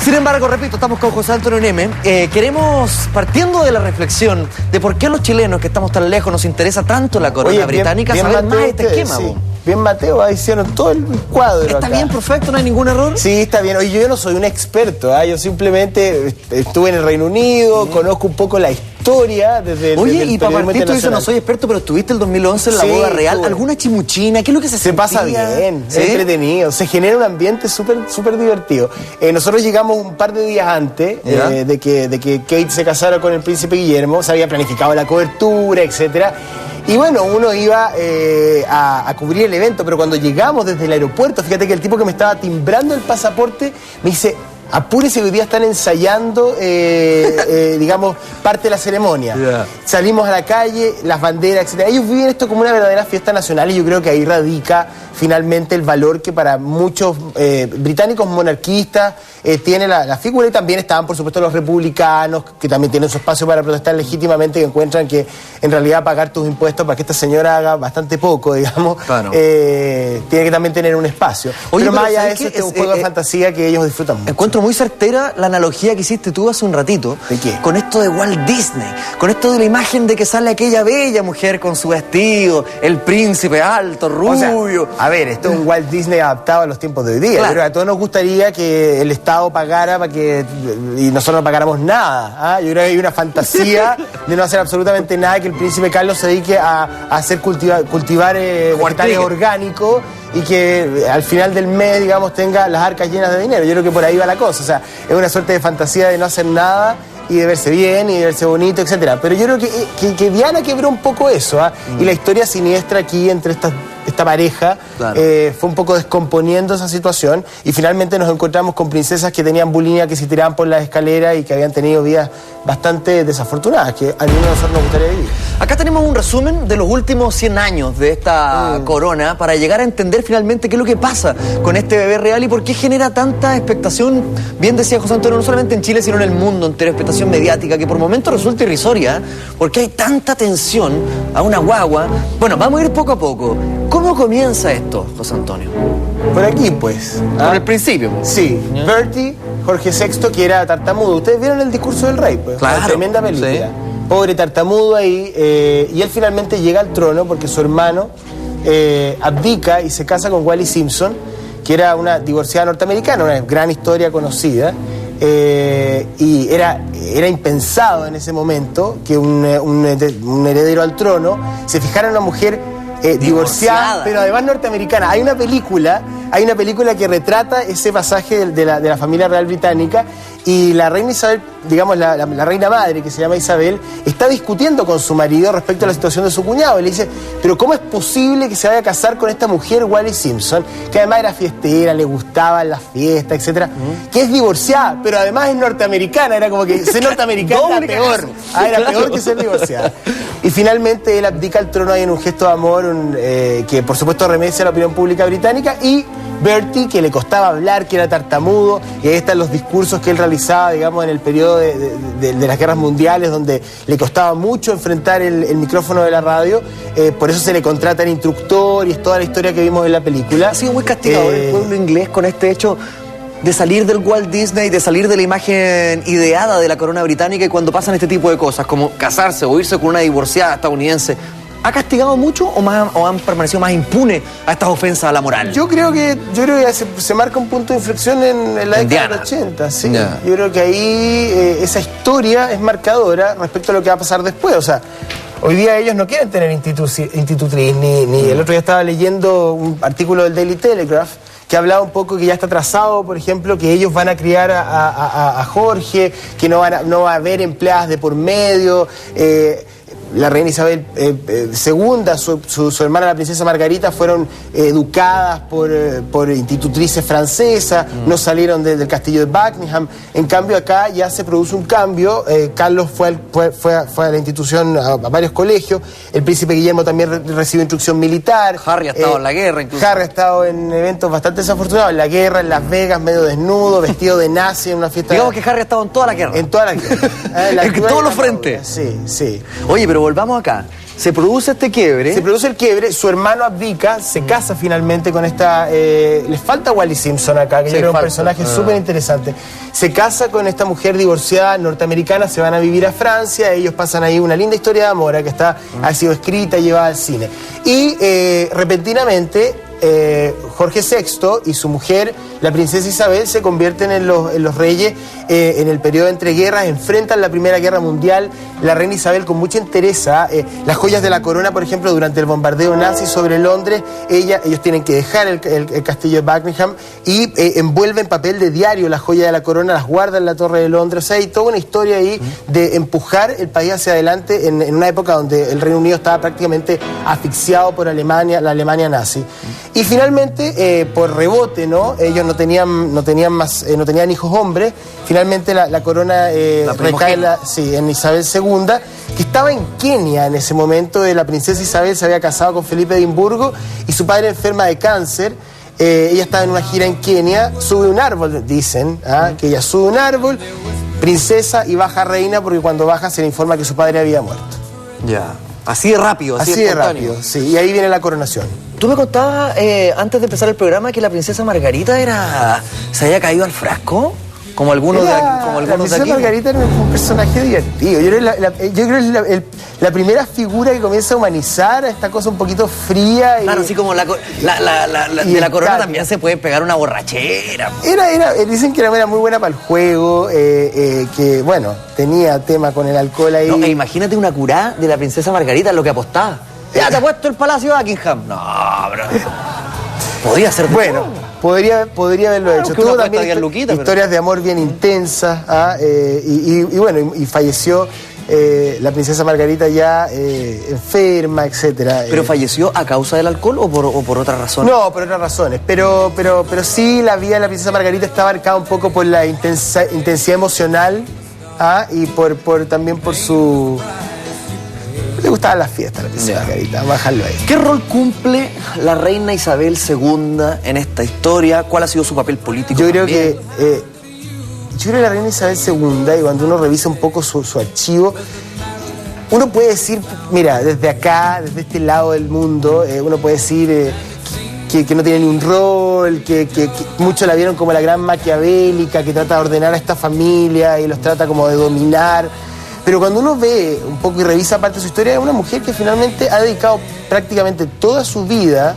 Sin embargo, repito, estamos con José Antonio Neme. Queremos, partiendo de la reflexión de por qué a los chilenos que estamos tan lejos nos interesa tanto la corona británica, saber más de este esquema. Sí. Bien, Mateo, ahí hicieron todo el cuadro. ¿Está bien, perfecto? ¿No hay ningún error? Sí, está bien. Oye, yo no soy un experto, yo simplemente estuve en el Reino Unido, conozco un poco la historia desde Oye, el y para partir tú dices, no soy experto, pero estuviste el 2011 en la boda real. ¿Alguna chimuchina? ¿Qué es lo que se sentía? Pasa bien, es entretenido, se genera un ambiente súper divertido. Nosotros llegamos un par de días antes de que Kate se casara con el príncipe Guillermo, se había planificado la cobertura, etcétera. Y bueno, uno iba a cubrir el evento, pero cuando llegamos desde el aeropuerto, fíjate que el tipo que me estaba timbrando el pasaporte me dice: apúrese, hoy día están ensayando, digamos, parte de la ceremonia. Salimos a la calle, las banderas, etc. Ellos viven esto como una verdadera fiesta nacional y yo creo que ahí radica finalmente el valor que para muchos británicos monarquistas tiene la figura, y también estaban, por supuesto, los republicanos, que también tienen su espacio para protestar legítimamente, que encuentran que en realidad pagar tus impuestos para que esta señora haga bastante poco, digamos, tiene que también tener un espacio. Oye, pero más allá de eso, es un juego de fantasía que ellos disfrutan mucho. Encuentro muy certera la analogía que hiciste tú hace un ratito. ¿De qué? Con esto de Walt Disney, con esto de la imagen de que sale aquella bella mujer con su vestido, el príncipe alto, rubio. O sea, a ver, esto es un Walt Disney adaptado a los tiempos de hoy día. Claro. Yo creo que a todos nos gustaría que el Estado pagara y nosotros no pagáramos nada. Yo creo que hay una fantasía de no hacer absolutamente nada, que el príncipe Carlos se dedique a hacer cultivar vegetales orgánicos y que al final del mes, digamos, tenga las arcas llenas de dinero. Yo creo que por ahí va la cosa. O sea, es una suerte de fantasía de no hacer nada y de verse bien y de verse bonito, etcétera. Pero yo creo que Diana quebró un poco eso, y la historia siniestra aquí entre esta pareja fue un poco descomponiendo esa situación, y finalmente nos encontramos con princesas que tenían bulimia, que se tiraban por las escaleras y que habían tenido vidas bastante desafortunadas, que a ninguno de nosotros nos gustaría vivir. Acá tenemos un resumen de los últimos 100 años de esta corona para llegar a entender finalmente qué es lo que pasa con este bebé real y por qué genera tanta expectación, bien decía José Antonio, no solamente en Chile sino en el mundo entero, expectación mediática que por momentos resulta irrisoria porque hay tanta atención a una guagua. Bueno, vamos a ir poco a poco. ¿Cómo comienza esto, José Antonio? Por aquí, pues. Por el principio. Sí, Bertie, Jorge VI, que era tartamudo. Ustedes vieron El discurso del rey, pues. Claro. Una tremenda película. Sí. Pobre tartamudo ahí. Y él finalmente llega al trono porque su hermano abdica y se casa con Wallis Simpson, que era una divorciada norteamericana, una gran historia conocida. Y era impensado en ese momento que un heredero al trono se fijara en una mujer divorciada, pero además norteamericana. Hay una película que retrata ese pasaje de la familia real británica, y la reina Isabel, digamos la reina madre, que se llama Isabel, está discutiendo con su marido respecto a la situación de su cuñado, y le dice: pero ¿cómo es posible que se vaya a casar con esta mujer Wallis Simpson, que además era fiestera, le gustaban las fiestas, etcétera, que es divorciada, pero además es norteamericana? Era como que ser norteamericana era peor. Era peor que ser divorciada. Y finalmente él abdica al trono ahí en un gesto de amor que por supuesto remece a la opinión pública británica, y Bertie, que le costaba hablar, que era tartamudo, y ahí están los discursos que él realizaba, digamos, en el periodo de las guerras mundiales, donde le costaba mucho enfrentar el micrófono de la radio, por eso se le contrata el instructor, y es toda la historia que vimos en la película. Ha sido muy castigado el pueblo inglés con este hecho de salir del Walt Disney, de salir de la imagen ideada de la corona británica, y cuando pasan este tipo de cosas, como casarse o irse con una divorciada estadounidense, ¿ha castigado mucho o han permanecido más impunes a estas ofensas a la moral? Yo creo que se marca un punto de inflexión en la década del 80, sí. Yeah. Yo creo que ahí esa historia es marcadora respecto a lo que va a pasar después. O sea, hoy día ellos no quieren tener institutriz, ni el otro día estaba leyendo un artículo del Daily Telegraph que hablaba un poco que ya está trazado, por ejemplo, que ellos van a criar a Jorge, que no va a haber empleadas de por medio. La reina Isabel II, su hermana la princesa Margarita fueron educadas por institutrices francesas, no salieron del castillo de Buckingham. En cambio acá ya se produce un cambio. Carlos fue a la institución, a varios colegios. El príncipe Guillermo también recibió instrucción militar. Harry ha estado en la guerra incluso. Harry ha estado en eventos bastante desafortunados, en la guerra, en Las Vegas, medio desnudo, vestido de nazi en una fiesta. Digamos que Harry ha estado en toda la guerra. En toda la guerra. En todos los frentes. Sí. Oye, pero volvamos acá. Se produce este quiebre. Se produce el quiebre, su hermano abdica, se casa finalmente con esta... les falta Wally Simpson acá, que yo creo que es un personaje súper interesante. Se casa con esta mujer divorciada norteamericana, se van a vivir a Francia, ellos pasan ahí una linda historia de amor que ha sido escrita y llevada al cine. Y repentinamente Jorge VI y su mujer, la princesa Isabel, se convierten en los reyes en el periodo entre guerras, enfrentan la Primera Guerra Mundial. La reina Isabel con mucha entereza, las joyas de la corona, por ejemplo, durante el bombardeo nazi sobre Londres, ellos tienen que dejar el castillo de Buckingham y envuelve en papel de diario las joyas de la corona, las guarda en la Torre de Londres. O sea, hay toda una historia ahí de empujar el país hacia adelante en una época donde el Reino Unido estaba prácticamente asfixiado por Alemania, la Alemania nazi. Y finalmente, por rebote, ¿no? Ellos no tenían hijos hombres. Finalmente la corona recae en Isabel II, que estaba en Kenia en ese momento. La princesa Isabel se había casado con Felipe de Edimburgo y su padre enferma de cáncer. Ella estaba en una gira en Kenia, sube un árbol, dicen, que ella sube un árbol, princesa, y baja reina, porque cuando baja se le informa que su padre había muerto. Ya. Así de rápido, así de rápido, sí. Y ahí viene la coronación. Tú me contabas antes de empezar el programa que la princesa Margarita se había caído al frasco. Como algunos de aquí. La princesa Margarita era un personaje divertido. Yo creo que es la primera figura que comienza a humanizar a esta cosa un poquito fría. Claro, así como de la corona también se puede pegar una borrachera. Dicen que era muy buena para el juego, que, bueno, tenía tema con el alcohol ahí. No, imagínate una curá de la princesa Margarita en lo que apostaba. Ya te ha puesto el Palacio de Buckingham. No, bro. Podría ser bueno. Podría haberlo hecho. Tuvo también historias de amor bien intensas, y falleció la princesa Margarita ya enferma, etcétera. ¿Pero falleció a causa del alcohol o por otras razones? No, por otras razones. Pero sí, la vida de la princesa Margarita está marcada un poco por la intensidad emocional, y también por su... Le gustaban las fiestas a la princesa Margarita, bajarlo ahí. ¿Qué rol cumple la reina Isabel II en esta historia? ¿Cuál ha sido su papel político? Yo creo que la reina Isabel II, y cuando uno revisa un poco su archivo, uno puede decir, mira, desde acá, desde este lado del mundo, uno puede decir que no tiene ni un rol, que muchos la vieron como la gran maquiavélica, que trata de ordenar a esta familia y los trata como de dominar. Pero cuando uno ve un poco y revisa parte de su historia, es una mujer que finalmente ha dedicado prácticamente toda su vida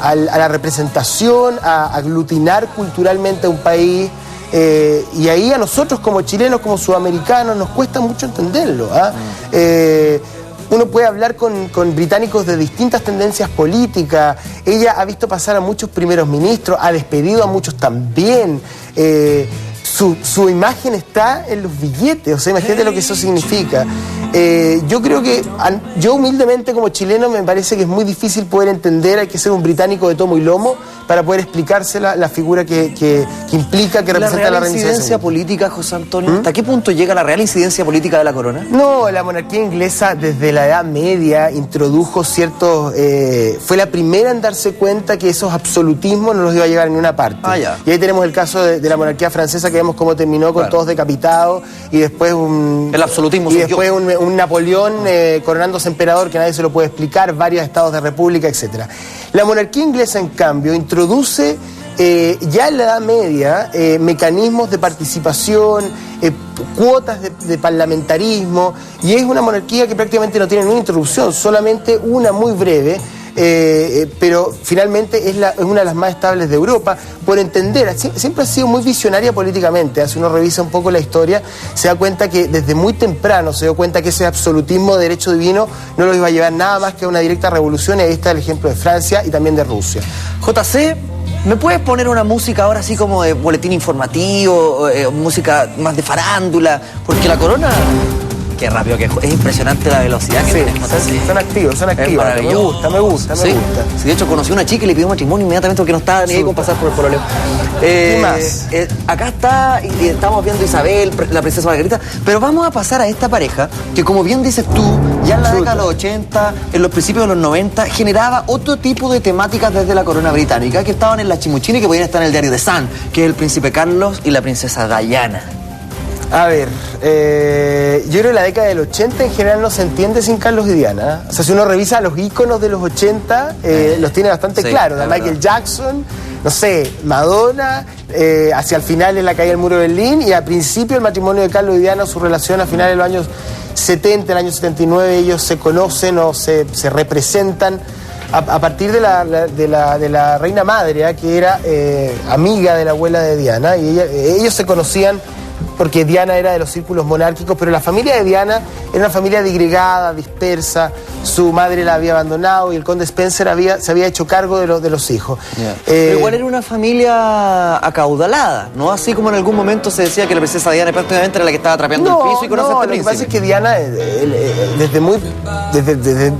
a la representación, a aglutinar culturalmente a un país. Y ahí a nosotros como chilenos, como sudamericanos, nos cuesta mucho entenderlo. Uno puede hablar con británicos de distintas tendencias políticas. Ella ha visto pasar a muchos primeros ministros, ha despedido a muchos también. Su imagen está en los billetes, o sea, imagínate lo que eso significa. Yo creo que, yo humildemente como chileno me parece que es muy difícil poder entender, hay que ser un británico de tomo y lomo para poder explicarse la figura que implica, que representa a la reina Isabel II. ¿La real incidencia política, José Antonio? ¿Hasta qué punto llega la real incidencia política de la corona? No, la monarquía inglesa desde la Edad Media introdujo ciertos... fue la primera en darse cuenta que esos absolutismos no los iba a llevar a ninguna parte. Y ahí tenemos el caso de la monarquía francesa, que vemos cómo terminó con todos decapitados, y después el absolutismo. Y después un Napoleón coronándose emperador que nadie se lo puede explicar, varios estados de república, etc. La monarquía inglesa, en cambio, introduce ya en la Edad Media mecanismos de participación, cuotas de parlamentarismo, y es una monarquía que prácticamente no tiene ninguna interrupción, solamente una muy breve. Pero finalmente es una de las más estables de Europa, por entender, siempre ha sido muy visionaria políticamente. Si uno revisa un poco la historia, se da cuenta que desde muy temprano se dio cuenta que ese absolutismo de derecho divino no lo iba a llevar nada más que a una directa revolución, y ahí está el ejemplo de Francia y también de Rusia. JC, ¿me puedes poner una música ahora así como de boletín informativo, música más de farándula? Porque la corona... Qué rápido que es impresionante la velocidad que tiene. Son activos. Me gusta. Sí, de hecho conocí a una chica y le pidió matrimonio inmediatamente porque no estaba ni ahí con pasar por el pololeo. ¿Qué más? Acá está, y estamos viendo Isabel, la princesa Margarita, pero vamos a pasar a esta pareja que, como bien dices tú, ya en la década de los 80, en los principios de los 90, generaba otro tipo de temáticas desde la corona británica que estaban en la chimuchina y que podían estar en el diario The Sun, que es el príncipe Carlos y la princesa Diana. A ver, yo creo que la década del 80 en general no se entiende sin Carlos y Diana. O sea, si uno revisa los íconos de los 80, los tiene bastante claros. De Michael Jackson, no sé, Madonna, hacia el final en la caída del muro de Berlín, y al principio el matrimonio de Carlos y Diana, su relación a finales de los años 70, el año 79, ellos se conocen o se representan a partir de la reina madre, que era amiga de la abuela de Diana, y ellos se conocían porque Diana era de los círculos monárquicos, pero la familia de Diana era una familia digregada, dispersa. Su madre la había abandonado y el conde Spencer se había hecho cargo de los hijos. Pero igual era una familia acaudalada, ¿no? Así como en algún momento se decía que la princesa Diana prácticamente era la que estaba trapeando el piso y conoce a este príncipe. Lo que pasa es que Diana,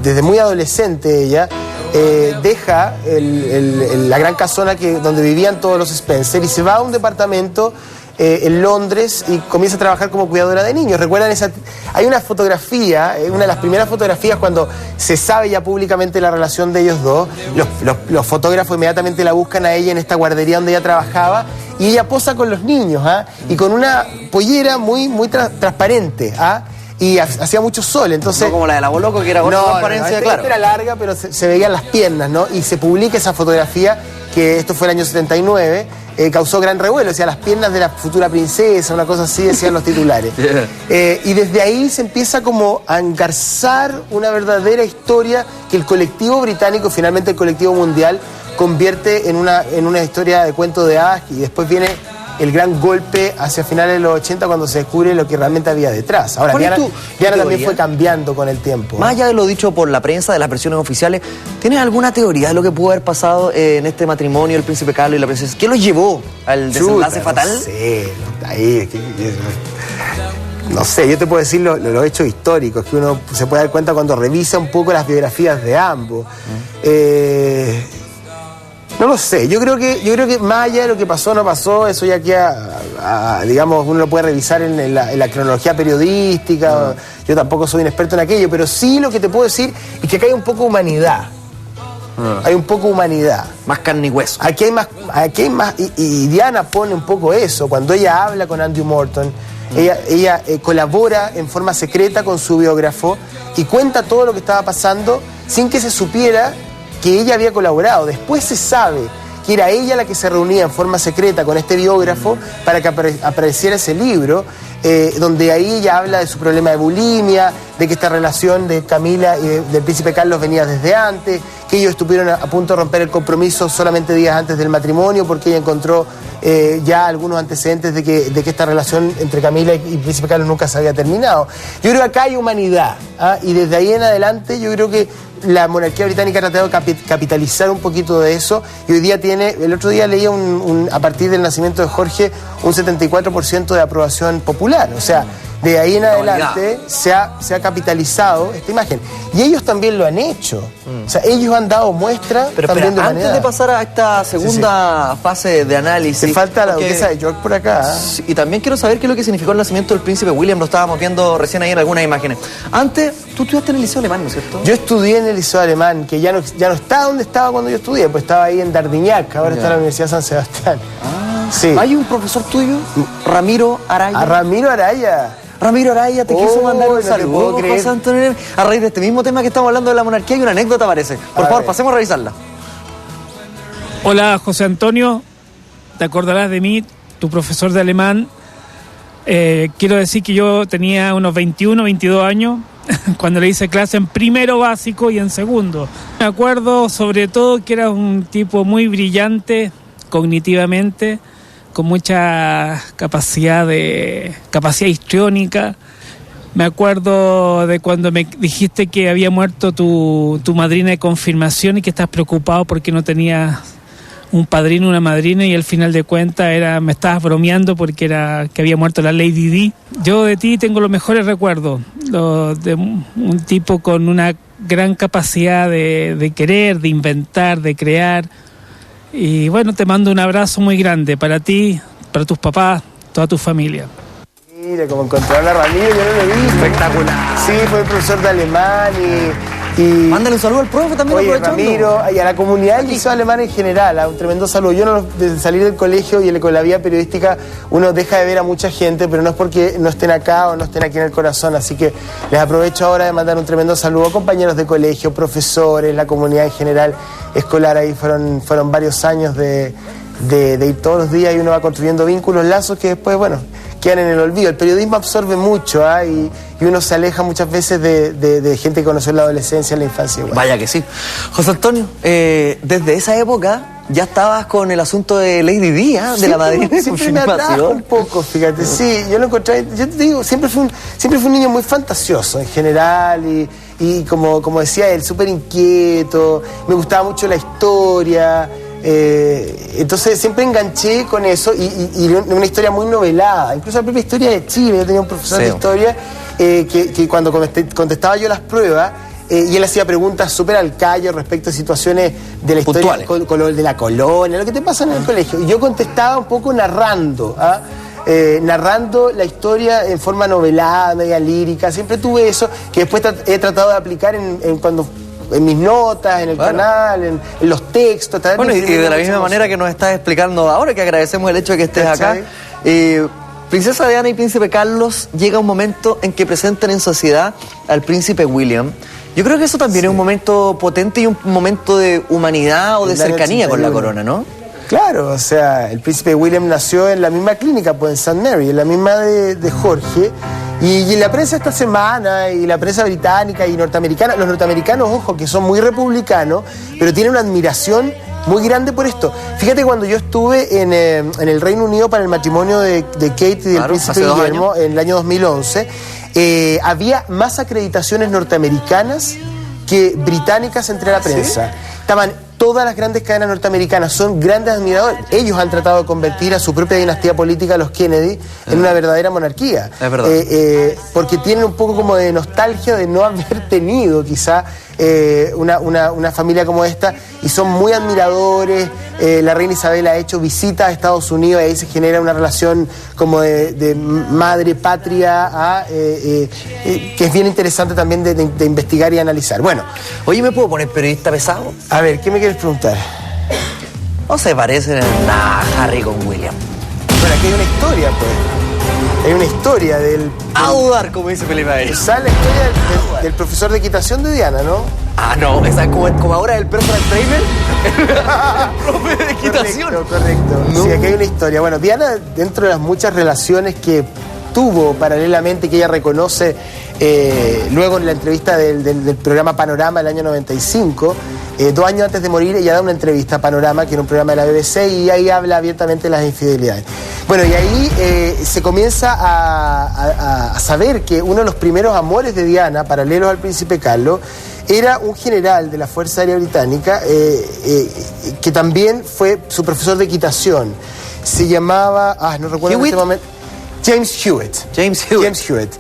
desde muy adolescente ella, deja la gran casona donde vivían todos los Spencer y se va a un departamento en Londres y comienza a trabajar como cuidadora de niños. ¿Recuerdan hay una fotografía, una de las primeras fotografías cuando se sabe ya públicamente la relación de ellos dos? Los fotógrafos inmediatamente la buscan a ella en esta guardería donde ella trabajaba y ella posa con los niños, y con una pollera muy transparente, y hacía mucho sol, entonces... No como la de la Boloco, que era con transparencia, claro. Esta era larga, pero se veían las piernas, ¿no? Y se publica esa fotografía, que esto fue el año 79, causó gran revuelo, decía las piernas de la futura princesa, una cosa así, decían los titulares. Y desde ahí se empieza como a engarzar una verdadera historia que el colectivo británico, finalmente el colectivo mundial, convierte en una historia de cuento de hadas, y después viene el gran golpe hacia finales de los 80 cuando se descubre lo que realmente había detrás. Ahora, Diana también fue cambiando con el tiempo. Más allá de lo dicho por la prensa, de las versiones oficiales, ¿tienes alguna teoría de lo que pudo haber pasado en este matrimonio del príncipe Carlos y la princesa? ¿Qué los llevó al desenlace fatal? No sé, no sé, yo te puedo decir los hechos históricos, que uno se puede dar cuenta cuando revisa un poco las biografías de ambos. No lo sé, yo creo que más allá de lo que pasó o no pasó, eso ya queda, digamos, uno lo puede revisar en la cronología periodística. Yo tampoco soy un experto en aquello, pero sí lo que te puedo decir es que acá hay un poco de humanidad. Hay un poco de humanidad. Más carne y hueso. Aquí hay más, y Diana pone un poco eso, cuando ella habla con Andrew Morton, ella colabora en forma secreta con su biógrafo y cuenta todo lo que estaba pasando sin que se supiera que ella había colaborado. Después se sabe que era ella la que se reunía en forma secreta con este biógrafo para que apareciera ese libro, donde ahí ella habla de su problema de bulimia, de que esta relación de Camila y del príncipe Carlos venía desde antes, que ellos estuvieron a punto de romper el compromiso solamente días antes del matrimonio porque ella encontró ya algunos antecedentes de que esta relación entre Camila y príncipe Carlos nunca se había terminado. Yo creo que acá hay humanidad, y desde ahí en adelante yo creo que la monarquía británica ha tratado de capitalizar un poquito de eso, y hoy día el otro día leía a partir del nacimiento de Jorge un 74% de aprobación popular. O sea, de ahí en adelante se ha capitalizado esta imagen. Y ellos también lo han hecho. O sea, ellos han dado muestra también de humanidad. Antes de pasar a esta segunda fase de análisis... Te falta la duquesa de York por acá. Y también quiero saber qué es lo que significó el nacimiento del príncipe William. Lo estábamos viendo recién ahí en algunas imágenes. Antes, tú estudiaste en el Liceo Alemán, ¿no es cierto? Yo estudié en el Liceo Alemán, que ya no está donde estaba cuando yo estudié, pues estaba ahí en Dardignac, ahora está en la Universidad de San Sebastián. Sí. ¿Hay un profesor tuyo, Ramiro Araya? A Ramiro Araya. Ramiro Araya te quiso mandar un saludo, José Antonio. A raíz de este mismo tema que estamos hablando de la monarquía, hay una anécdota, parece. Por favor, pasemos a revisarla. Hola, José Antonio. Te acordarás de mí, tu profesor de alemán. Quiero decir que yo tenía unos 21, 22 años cuando le hice clase en primero básico y en segundo. Me acuerdo sobre todo que era un tipo muy brillante cognitivamente, con mucha capacidad histriónica. Me acuerdo de cuando me dijiste que había muerto tu madrina de confirmación y que estás preocupado porque no tenías un padrino, una madrina, y al final de cuentas me estabas bromeando porque que había muerto la Lady Di. Yo de ti tengo los mejores recuerdos, de un tipo con una gran capacidad de querer, de inventar, de crear. Y bueno, te mando un abrazo muy grande para ti, para tus papás, toda tu familia. Mira, como encontraron a Ramiro, yo no lo vi. Espectacular. Sí, fue el profesor de alemán Mándale un saludo al profe también. Oye, Ramiro, y a la comunidad del Liceo Alemán en general, un tremendo saludo. Yo no, desde salir del colegio y con la vida periodística uno deja de ver a mucha gente, pero no es porque no estén acá o no estén aquí en el corazón, así que les aprovecho ahora de mandar un tremendo saludo a compañeros de colegio, profesores, la comunidad en general escolar. Ahí fueron varios años de ir todos los días y uno va construyendo vínculos, lazos que después, bueno, quedan en el olvido. El periodismo absorbe mucho y uno se aleja muchas veces de gente que conoció en la adolescencia, en la infancia. Igual. Vaya que sí. José Antonio, desde esa época ya estabas con el asunto de Lady Di, de la madrina de siempre me atrajo un poco, fíjate. Sí, yo lo encontré, yo te digo, siempre fue un niño muy fantasioso en general y como decía él, súper inquieto, me gustaba mucho la historia. Entonces siempre enganché con eso y una historia muy novelada, incluso la propia historia de Chile. Yo tenía un profesor de historia que cuando contestaba yo las pruebas y él hacía preguntas súper al callo respecto a situaciones de la historia de la colonia, lo que te pasa en el colegio, y yo contestaba un poco narrando narrando la historia en forma novelada, media lírica. Siempre tuve eso que después he tratado de aplicar en mis notas, en el canal, en los textos. Bueno, y de la misma manera que nos estás explicando ahora, que agradecemos el hecho de que estés acá. Princesa Diana y Príncipe Carlos, llega un momento en que presentan en sociedad al Príncipe William. Yo creo que eso también es un momento potente y un momento de humanidad o de cercanía con la corona, ¿no? Claro, o sea, el Príncipe William nació en la misma clínica, pues en St. Mary, en la misma de Jorge. Y la prensa esta semana, y la prensa británica y norteamericana, los norteamericanos, ojo, que son muy republicanos, pero tienen una admiración muy grande por esto. Fíjate, cuando yo estuve en el Reino Unido para el matrimonio de Kate y del príncipe Guillermo en el año 2011, había más acreditaciones norteamericanas que británicas entre la prensa. ¿Sí? Estaban todas las grandes cadenas norteamericanas, son grandes admiradores. Ellos han tratado de convertir a su propia dinastía política, los Kennedy, en una verdadera monarquía. Es verdad. Porque tienen un poco como de nostalgia de no haber tenido quizá una familia como esta, y son muy admiradores. La reina Isabel ha hecho visitas a Estados Unidos y ahí se genera una relación como de madre patria, que es bien interesante también de investigar y analizar. Bueno, oye, ¿me puedo poner periodista pesado? A ver, ¿qué me quieres preguntar? No se parecen en nada Harry con William. Bueno, aquí hay una historia, pues. Hay una historia del... A dudar, como dice Felipe ahí. Sale la historia del profesor de equitación de Diana, ¿no? Ah, no, esa es como ahora el personal trainer, el profe de equitación. Correcto. No. Sí, aquí hay una historia. Bueno, Diana, dentro de las muchas relaciones que tuvo paralelamente, que ella reconoce luego en la entrevista del programa Panorama del año 95, 2 años antes de morir, ella da una entrevista a Panorama, que era un programa de la BBC, y ahí habla abiertamente de las infidelidades. Bueno, y ahí se comienza a saber que uno de los primeros amores de Diana, paralelos al príncipe Carlos, era un general de la Fuerza Aérea Británica que también fue su profesor de equitación. Se llamaba, no recuerdo en este momento, James Hewitt. James Hewitt.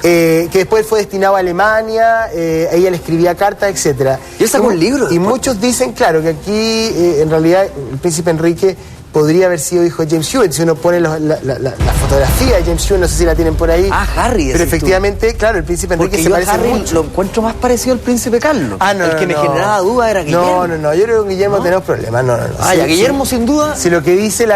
Que después fue destinado a Alemania, ella le escribía cartas, etc. Y él sacó un libro. Y muchos dicen, claro, que aquí en realidad el príncipe Enrique podría haber sido hijo de James Hewitt. Si uno pone la fotografía de James Hewitt, no sé si la tienen por ahí. Harry. Pero efectivamente, claro, el príncipe Enrique se parece Harry mucho. Lo encuentro más parecido al príncipe Carlos. El que me generaba duda era Guillermo. No, yo creo que con Guillermo tenemos problemas. No. Guillermo sin duda. Si lo que dice el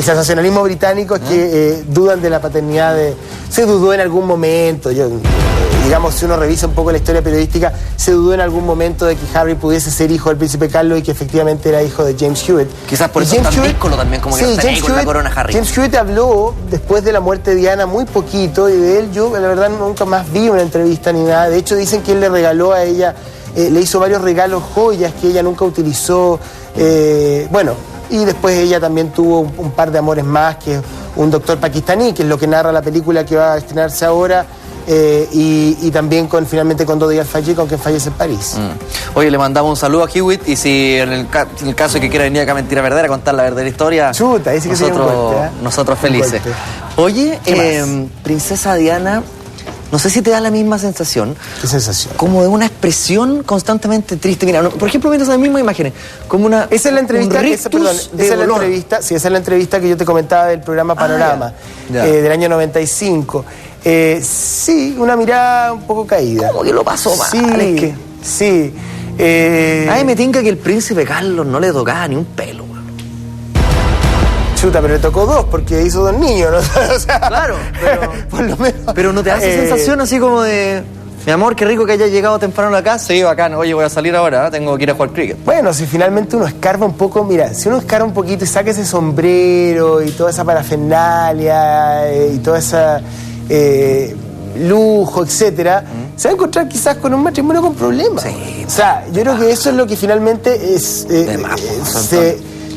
sensacionalismo británico es que dudan de la paternidad de... Se dudó en algún momento, digamos, si uno revisa un poco la historia periodística, se dudó en algún momento de que Harry pudiese ser hijo del príncipe Carlos y que efectivamente era hijo de James Hewitt. Quizás por eso es tan díscolo también, como que está ahí con la corona Harry. James Hewitt habló después de la muerte de Diana muy poquito, y de él yo la verdad nunca más vi una entrevista ni nada. De hecho dicen que él le regaló a ella, le hizo varios regalos, joyas que ella nunca utilizó. Y después ella también tuvo un par de amores más, que es un doctor pakistaní, que es lo que narra la película que va a estrenarse ahora. Y también finalmente con Dodi Al-Fayed, con quien fallece en París. Oye, le mandamos un saludo a Hewitt, y si en el caso de que quiera venir acá a Mentira Verdadera a contar la verdadera historia, dice que nosotros felices. Oye, Princesa Diana, No sé si te da la misma sensación. ¿Qué sensación? Como de una expresión constantemente triste. Mira, por ejemplo, viendo esas mismas imágenes, como una... Esa es la entrevista, esa es la entrevista que yo te comentaba del programa Panorama, del año 95. Sí, una mirada un poco caída. ¿Cómo que lo pasó mal? Sí, Es que... sí. A mí me tinca que el príncipe Carlos no le tocaba ni un pelo. Chuta, pero le tocó 2 porque hizo 2 niños, ¿no? O sea, claro, pero, por lo menos, pero no te da esa sensación así como de... Mi amor, qué rico que haya llegado temprano a la casa. Sí, bacán. Oye, voy a salir ahora, tengo que ir a jugar cricket. Bueno, si finalmente uno escarba un poco, mira, si uno escarba un poquito y saca ese sombrero y toda esa parafernalia y toda esa lujo, etcétera, se va a encontrar quizás con un matrimonio con problemas. Sí, o sea, yo creo que eso es lo que finalmente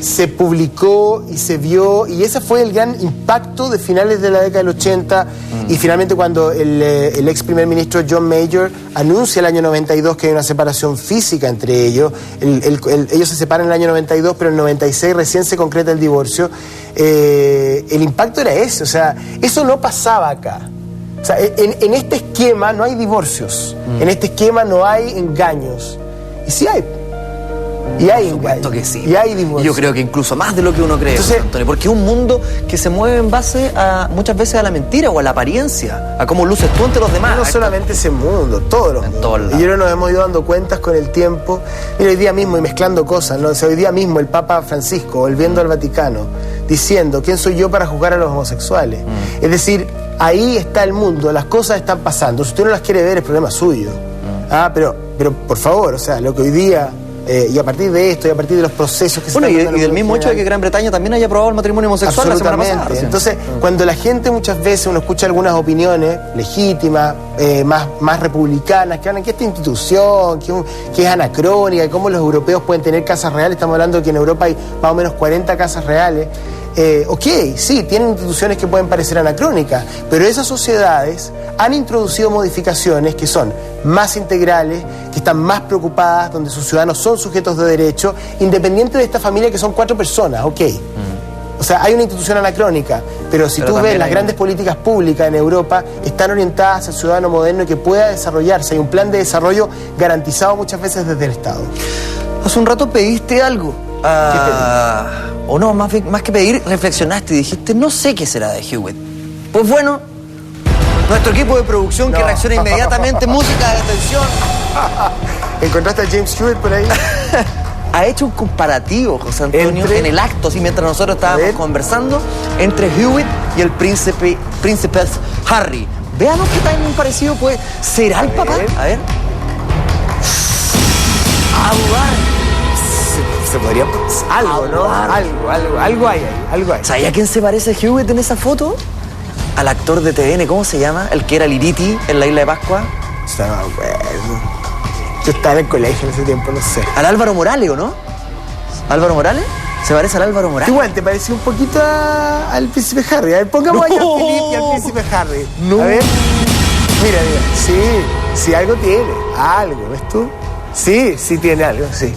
se publicó y se vio, y ese fue el gran impacto de finales de la década del 80 y finalmente cuando el ex primer ministro John Major anuncia el año 92 que hay una separación física entre ellos. Ellos se separan en el año 92, pero en el 96 recién se concreta el divorcio. El impacto era ese, o sea, eso no pasaba acá. O sea, en este esquema no hay divorcios, en este esquema no hay engaños, y sí hay. Y hay engaños, que sí. Y hay divorcios. Yo creo que incluso más de lo que uno cree, entonces, Antonio, porque es un mundo que se mueve en base a muchas veces a la mentira o a la apariencia, a cómo luces tú ante los demás. No solamente ese mundo, todos los mundos. Y yo nos hemos ido dando cuentas con el tiempo. Mira, hoy día mismo, y mezclando cosas, ¿no? O sea, hoy día mismo el Papa Francisco, volviendo al Vaticano, diciendo, ¿quién soy yo para juzgar a los homosexuales? Es decir, ahí está el mundo, las cosas están pasando. Si usted no las quiere ver, es problema suyo. Pero por favor, o sea, lo que hoy día... y a partir de esto, y a partir de los procesos que se están dando y del mismo hecho de que Gran Bretaña también haya aprobado el matrimonio homosexual la semana pasada. Entonces, cuando la gente muchas veces uno escucha algunas opiniones legítimas, más republicanas, que hablan que esta institución, que es anacrónica, y cómo los europeos pueden tener casas reales, estamos hablando de que en Europa hay más o menos 40 casas reales. Ok, sí, tienen instituciones que pueden parecer anacrónicas, pero esas sociedades han introducido modificaciones que son más integrales, que están más preocupadas, donde sus ciudadanos son sujetos de derecho, independiente de esta familia que son 4 personas, ok. O sea, hay una institución anacrónica, pero si tú ves las grandes políticas públicas en Europa, están orientadas al ciudadano moderno y que pueda desarrollarse. Hay un plan de desarrollo garantizado muchas veces desde el Estado. Hace un rato pediste algo. O no, más que pedir, reflexionaste y dijiste, no sé qué será de Hewitt. Pues bueno, nuestro equipo de producción que reacciona inmediatamente, música de atención. ¿Encontraste a James Hewitt por ahí? Ha hecho un comparativo, José Antonio, en el acto, así mientras nosotros estábamos conversando, entre Hewitt y el príncipe Harry. Veamos qué tan parecido puede... ¿Será el papá? A ver. A dudar. Se podría... Algo, ¿no? Algo hay ahí, algo hay. ¿Sabía a quién se parece Hewitt en esa foto? Al actor de TVN, ¿cómo se llama? El que era Liriti en la Isla de Pascua. Estaba bueno. Yo estaba en el colegio en ese tiempo, no sé. Al Álvaro Morales, ¿o no? ¿Álvaro Morales? ¿Se parece al Álvaro Morales? Igual, te pareció un poquito al príncipe Harry. A ver, pongamos allá a Philip y al príncipe Harry. No. A ver. Mira. Sí, algo tiene. Algo, ¿ves tú? Sí tiene algo, sí.